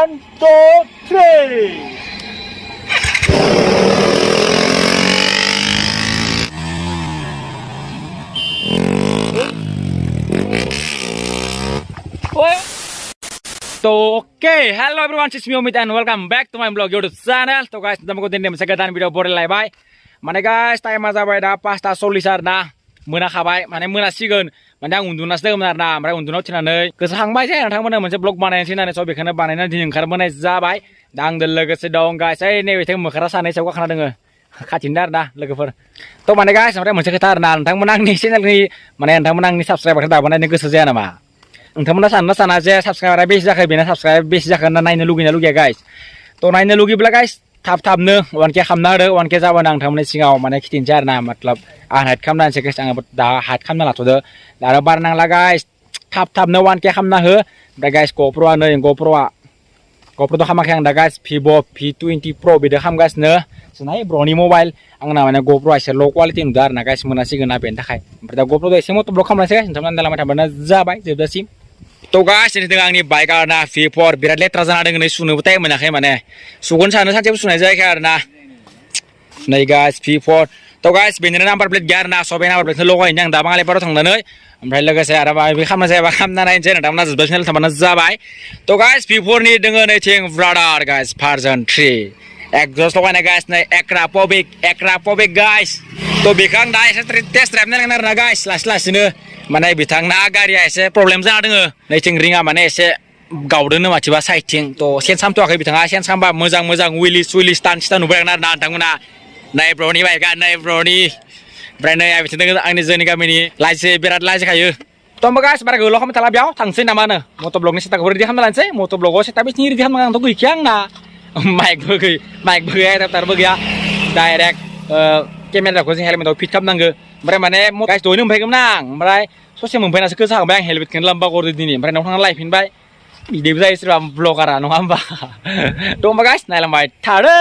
1, 2, 3. तो okay hello everyone it's me Amit and welcome back to my blog YouTube channel. तो guys नोंथांखौ दिनै मोनसे गोदान भिडिअ बरायलायबाय। माने गाइस टाइमा जाबाय दा 5:40 आरोना मोनाखाबाय माने मोनासिगोन माने आं उन्दुनासो दंमोन आरोना ओमफ्राय उन्दुनाव थिनानै गोसोखांबाय जे नोंथांमोननो मोनसे ब्लग बानायनोसै होननानै स' बेखौनो बानायनानै दिनै ओंखारबोनाय जाबाय। दा आंजों लोगोसे दं गाइस ओइ नैबेथिं मोख्रा सानै सायाव गाखोना दोङो खाथिनो आरोना लोगोफोर। थ' माने गाइस ओमफ्राय मोनसे खोथा आरोना नोंथांमोना आंनि चेनेलनि माने नोंथांमोना आंनि साबस्क्राइबारखौ दाबो नायनो गोसो जाया नामा? नोंथांमोना साना जे साबस्क्राइबारा बेसे जाखो बेना साबस्क्राइब बेसे जाखो होनना नायनो लुगैया गाइस। थ' नायनो लुगैब्ला गाइस थाबनो 1K खालामना होदो। 1K जाबानो आं नोंथांमोननि सिगाङाव माने खिथिनोसै आरोना मतलब आं हाइद खालामनानैसो गाइस आं दा हाइद खालामना लाथ'दो आरो बारा नांला गाइस थाबनो 1K खालामना हो। ओमफ्राय गाइस ग'प्र'आ नै ग'प्र'थ' खालामाखै आं दा गाइस Vivo V20 Pro बिदो खालामगासिनो जोंना ब्र'नि मबाइल आंना माने ग'प्र'आ एसे ल' क्वालिटि नुदों आरोना गाइस मोनासिगोन ना बेनि थाखाय। ओमफ्राय दा ग'प्र'जों एसे मट' ब्लग खालामनोसै गाइस नोंथांमोना नायलांबाय थाबानो जाबाय जोबजासिम। तो गाइस दिनै आंनि बाइक आरोना V4 बिराद लेथ्रा जाना दङ नै सुनोबो टाइम मोनाखै माने सुगोन सानो सानसेबो सुनाय जायाखै आरोना नै गाइस V4। तो गाइस बेनिनो नाम्बार प्लेट गैया आरोना स' बे नाम्बार प्लेटखौ लगायहैनो आं दा बाङालिपारायाव थांनानै ओमफ्राय लोगोसे आरो बे खालामना जायाबा खालामना नायनोसै नोंथांमोना जोबजासिम नायलांबाय थाबानो जाबाय। तो गाइस V4 नि दोङो नैथिं ब्रादार गाइस भार्जन 3 एक्जस्ट लगायनाय गाइस नै एक्रा पबिक गाइस। तो बेखौ आं दा एसे टेस्ट ड्राइभ नायगोन आरोना गाइस लासैनो माने बिथांना गारिया एसे प्रब्लेम जाना दोङो नैथिं रिङा माने एसे गावदोनो माथिबा साइडथिं थ' सेन्स खालामथ'वाखै बिथाङा सेन्स खालामबा मोजां विलिस स्टान नुबाय आरोना नोंथांमोना नै ब्र'नि बाइकआ नै ब्र'नि ओमफ्राय नै बिथिं दोङो आंनि जोंनि गामिनि लाइजो बिराद लाजिखायो। थ' होमबा गाइस बारा गोलाव खालामबाय थाला बेयाव थांसै नामा होनो मट' ब्लगनि सेटापखौ रेडि खालामना लानोसै। मट' ब्लगाव सेटाप बिसिनि रेडि खालामना आंथ' गैखाया आंना माइकबो गैया एडाप्टारबो गैया डाइरेक्ट केमेराखौ जों हेलमेटाव फिट खालामनांगौ। ओमफ्राय माने गाइस दहायनो मोनफैगौमोन आं ओमफ्राय ससे मोनफैनासो गोसाखांबाय आं हेलमेटखौनो लांबा गरदो दिनै ओमफ्राय न'आव थांना लायफिनबाय बिदिबो जायो सोरबा ब्लगारा नङा होमबा। थ' होमबा गाइस नायलांबाय थादो।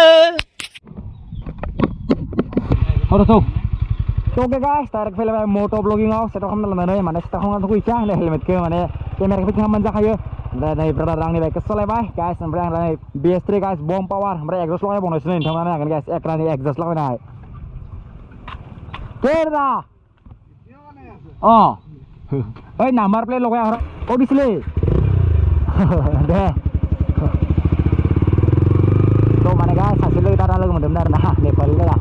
ओके गाइस डाइरेक्ट फैलायबाय मट' ब्लगिंआव सेटआप खालामना लानानै माने सेटआप खालामनानैथ' गैखाया आंनि हेलमेटखौ माने केमेराखौ फिट खालामबानो जाखायो। ओमफ्राय नै ब्रादार आंनि बाइकखौ सालायबाय गाइस ओमफ्राय आं नै BS3 गाइस बम पावार ओमफ्राय एक्जस्ट लगायबावनोसै नै नोंथांमोना नायगोन गाइस एक्रानि एक्जस्ट लगायनाय केरा ओइ नाम्बार प्लेट लगाया अ दिसलै दे थ' माने गाइस सासे दादा लोगो मोन्दोंमोन आरोना नेपालि दादा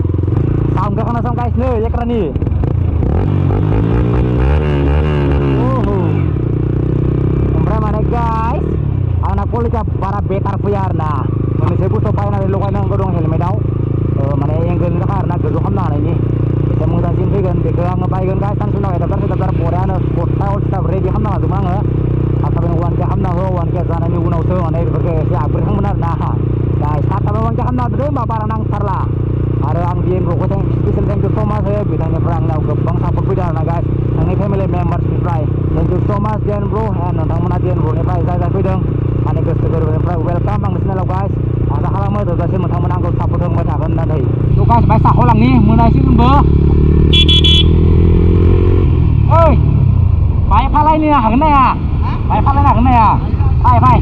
साउन्डखौ खोनासं गाइस नै एक्रानि ओमफ्राय माने गाइस आंना क्वालिटिया बारा बेटार फैया आरोना मोनसे बुस्थु बायनानै लगायनांगौ दं हेलमेटाव माने एंगोलनि थाखाय आरोना गोजौ खालामनो हानायनि एसे मोजांसिन फैगोन बेखौ आङो बायगोन गाइस सानसे उनाव एडाप्टार बरियानो स्टाफ रेडि खालामना लादोंमोन आङो आसामनि 1K खालामना हो 1K जानायनि उनावसो माने बेफोरखौ एसे आपग्रेड खालामगोन आरोना गाइस थाबनो 1K खालामना होदो होमबा बारा नांथारला। आरो आं DNBR'खौ स्पेसियेल थेंक इउ स' माच हो बिथांनिफ्राय आंनाव गोबां सापर्ट फैदों आरोना गाइस आंनि फेमिलि मेम्बार्सनिफ्राय थेंक इउ स' माच DNBR एन्ड नोंथांमोना DNBR'निफ्राय जाय फैदों आंनि गोसो गोरबोनिफ्राय वेलकाम आंनि चेनेलाव गाइस आसा खालामो जोबजासिम नोंथांमोना आंखौ सापर्ट होबाय थागोन होननानै। थ' गाइस बाइक साख'लांनि मोनासिगोनबो ओइ बाइक फालायनो हागोन ना हाया बाइक फालायनो हागोन ना हाया फाय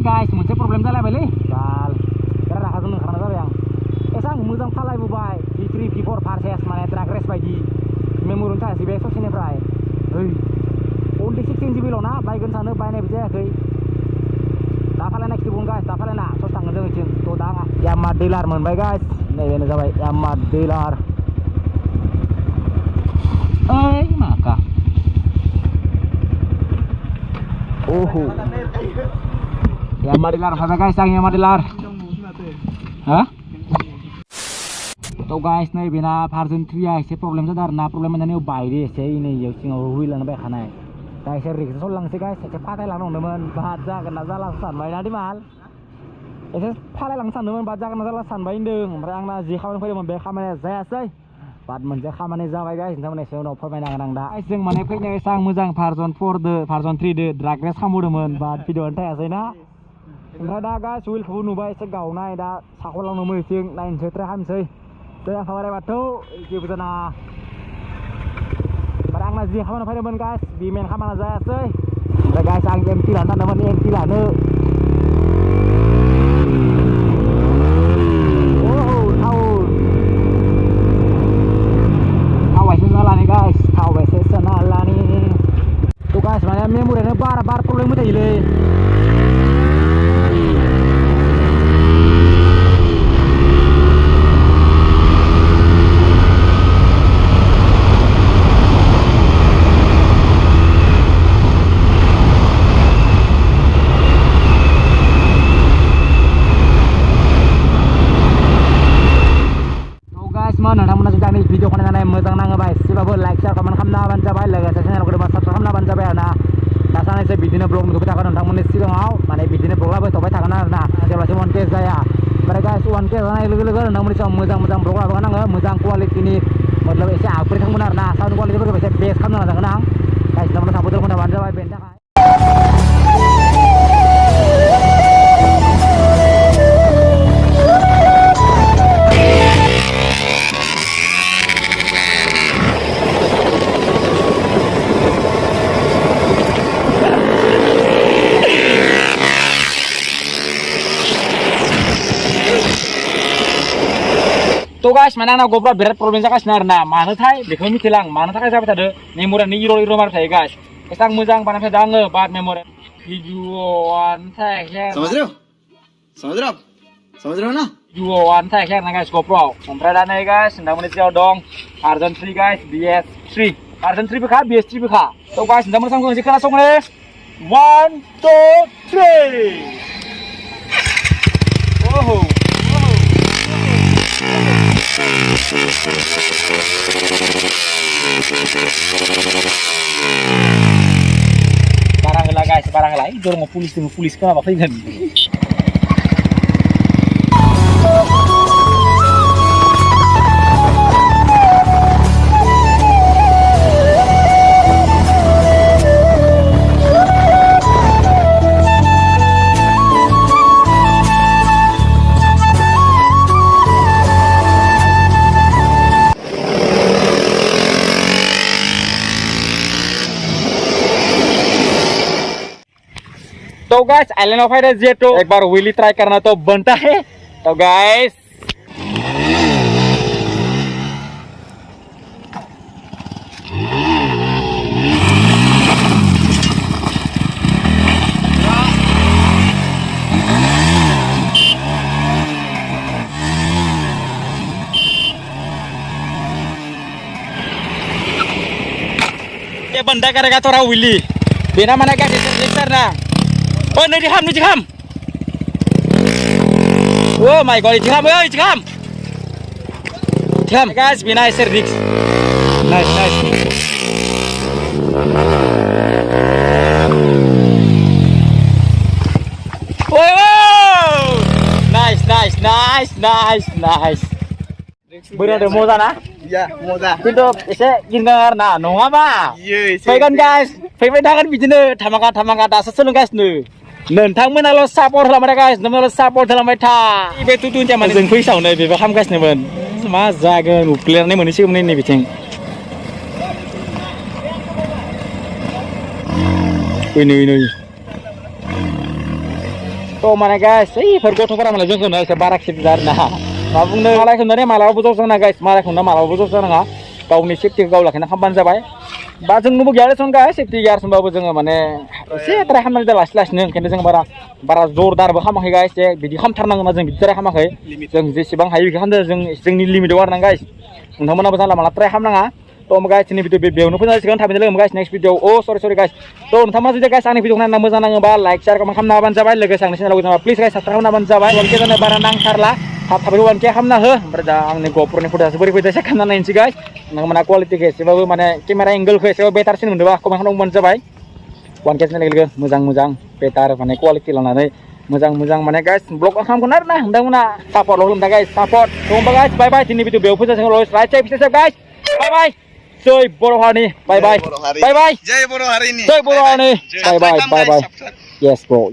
गाइस मोनसे प्रब्लेम जालायबायलै बाल बिराद रागा जोंनो ओंखारना जाबाय आं एसां मोजां सालायबोबाय V3 V4 भार्सेस माने ट्राक रेस बायदि मेम'रिनि थाखायसो बे ससेनिफ्राय अनलि 16 GB ल' ना बायगोन सानो बायनायबो जायाखै दा फालायना खिथिगोन गाइस दा फालायना ससे थांगोन जोंनिथिं थ' दा यामा डिलार मोनबाय गाइस नैबेनो जाबाय यामा डिलार ओइ माका ओहो यामा डिलार भाजा गाइस आं यामा डिलार हा तो गाइस नै बेना भार्जन 3 आ एसे प्रब्लेम जादों आरोना प्रब्लेम माने बायदो एसे नै सिङाव हुइलांनो बायखानाय दा एसे रिक्स सलांसै गाइस एसे फाथायलांनो हमदोंमोन बाद जागोन ना जाला सानबाय ना दिमाल एसे फाथायलांनो सानदोंमोन बाद जागोन ना जाला सानबाय होनदों ओमफ्राय आंना जि खामानि फैदोंमोन बे खामानिया जायासै बाद मोनसे खामानि जाबाय गाइस नोंथांमोन एसे उनाव फोरमायनांगोन आं दा जों माने फैनायाव एसे आं मोजां भार्जन 4 दो भार्जन 3 दो ड्राग रेस खालामदोंमोन बाद भिडिअ'आनो थायासै ना ओमफ्राय दा गाइस हुइलखौबो नुबाय एसे गावनाय दा साख'लांनो मोनैथिं नायनोसै ट्राइ खालामनोसै थ' Saya khabar batu iki betana. Barang nazi khabar apa demen guys, bimen khabar saya sih. Udah guys ang MT lah, teman MT lah ne. Oh, tahu sana lah nih guys, tahu sana lah nih. Tuh guys, mana memori ne bar problem itu ile. Mana namanya sudah nih video konten yang mezang nang guys, siapa like share comment kamna ban jabai lega channel ko subscribe kamna ban jabai na dasane se bidine blog nuku ta kan nang mene sigangau mane bidine blog la tobai ta kana na jebla se 1k jaya bare guys 1k na lege nang mene sam mezang blog la kan nang mezang quality ni matlab ese upgrade thang benar na sound quality ko ese base kamna nang nang guys namanya sabutul kon ban jabai benda kai Tuh guys, mana na GoPro berat problem guys narna, mana thai, dekho mi tilang, mana thai jabat ada, memori ni iro mar thai guys. Esang mujang panam se dang bat memori. Videoan thai ya. समझ रहे हो ना Videoan thai ya na guys GoPro. Kompra dan nih guys, ndang muni siau dong. Arjun 3 guys, BS3. Arjun 3 bekha, BS3 bekha. Tuh guys, ndang muni sangkong jika langsung nih. 1, 2, 3. Oh. Barang lah guys, barang lah. Ini dorong pulis kan apa kan? तो guys island of fighter jet तो एक बार wheelie try करना तो बनता है तो guys ये बंदा करेगा थोड़ा व्हीली बिना मना क्या करना Oh, ini diham. Oh my god, diham. Diham. Guys, be nice, Rix. Nice. Oh, nice. Berada moza na? Iya, moza. Pintu, ese gingar na, nonga ba? Iya, Pegan guys, pegan bijine, thamaka da seselung guys nu. नोंथांमोना ल' support खालामबाय guys नोंथांमोना support खालामबाय था बे तुतुनथिया माने जों फैसावनो बेबो खामगासिनोमोन मा जागोन उप्लेरनाय मोनैसिगौमोन नै बिथिं नै तो माने गाइस ओइफोर गथ'फोरा माने जोंखौनो एसे बारा खेबजा आरोना मा बुंनो मालायखौनो मालाबाबो ज'ज जानाङा गाइस मालायखौनो मालाबाबो ज'ज जानाङा गावनि सेफटिखौ गाव लाखिना खालामबानो जाबाय बा जों नुबो गैया सन गाइस सेफटि गैया होनबाबो जोङो माने एसे ट्राय खालामनानै दा लासै ओंखायनो जों बारा जरदारबो खालामाखै गाइस जे बिदि खालामथारनांगौ ना जों बिदि ट्राय खालामाखै जों जेसेबां हायो बिदि खालामदों जों जोंनि लिमिटआव आरोना गाइस नोंथांमोनाबो जानला माला ट्राय खालामनाङा तो गाइस दिनै भिडिअ बेयावनो फोजोबसिगोन थाबैनो लोगो गाइस नेक्स्ट भिडिअ सरि गाइस तो नोंथांमोना जुदि गाइस आंनि भिडिअखौ नायना मोजां नाङोबा लाइक शेयार कमेन्ट खालामना होबानो जाबाय लोगोसे आंनि चेनेलखौ जाबा प्लिज गाइस साबस्क्राइब खालामना होबानो जाबाय 1K जानो बारा नांथारला थाबै 1K खालामना हो ओमफ्राय दा आंनि GoProनि फट'आसो बोरै फैदों एसे खालामना नायनोसै गाइस नोंथांमोना क्वालिटिखौ एसेबाबो माने केमेरा एंगोलखौ एसेबाबो बेटारसिन मोनदोंबा कमेन्ट खालामबानो जाबाय 1K जानाय लोगो मोजां बेटार माने क्वालिटि लानानै मोजां माने गाइस ब्लग खालामगोन आरोना नोंथांमोना सापर्ट खालामदा गाइस सापर्ट होमबा गाइस बाय बाय दिनै भिडिअ बेयाव फोजोबसिगोन राइट साइड फिसा गाइस बाय जय बर' हारिनि बाय जय बर' हारिनि बाय बाय yes bro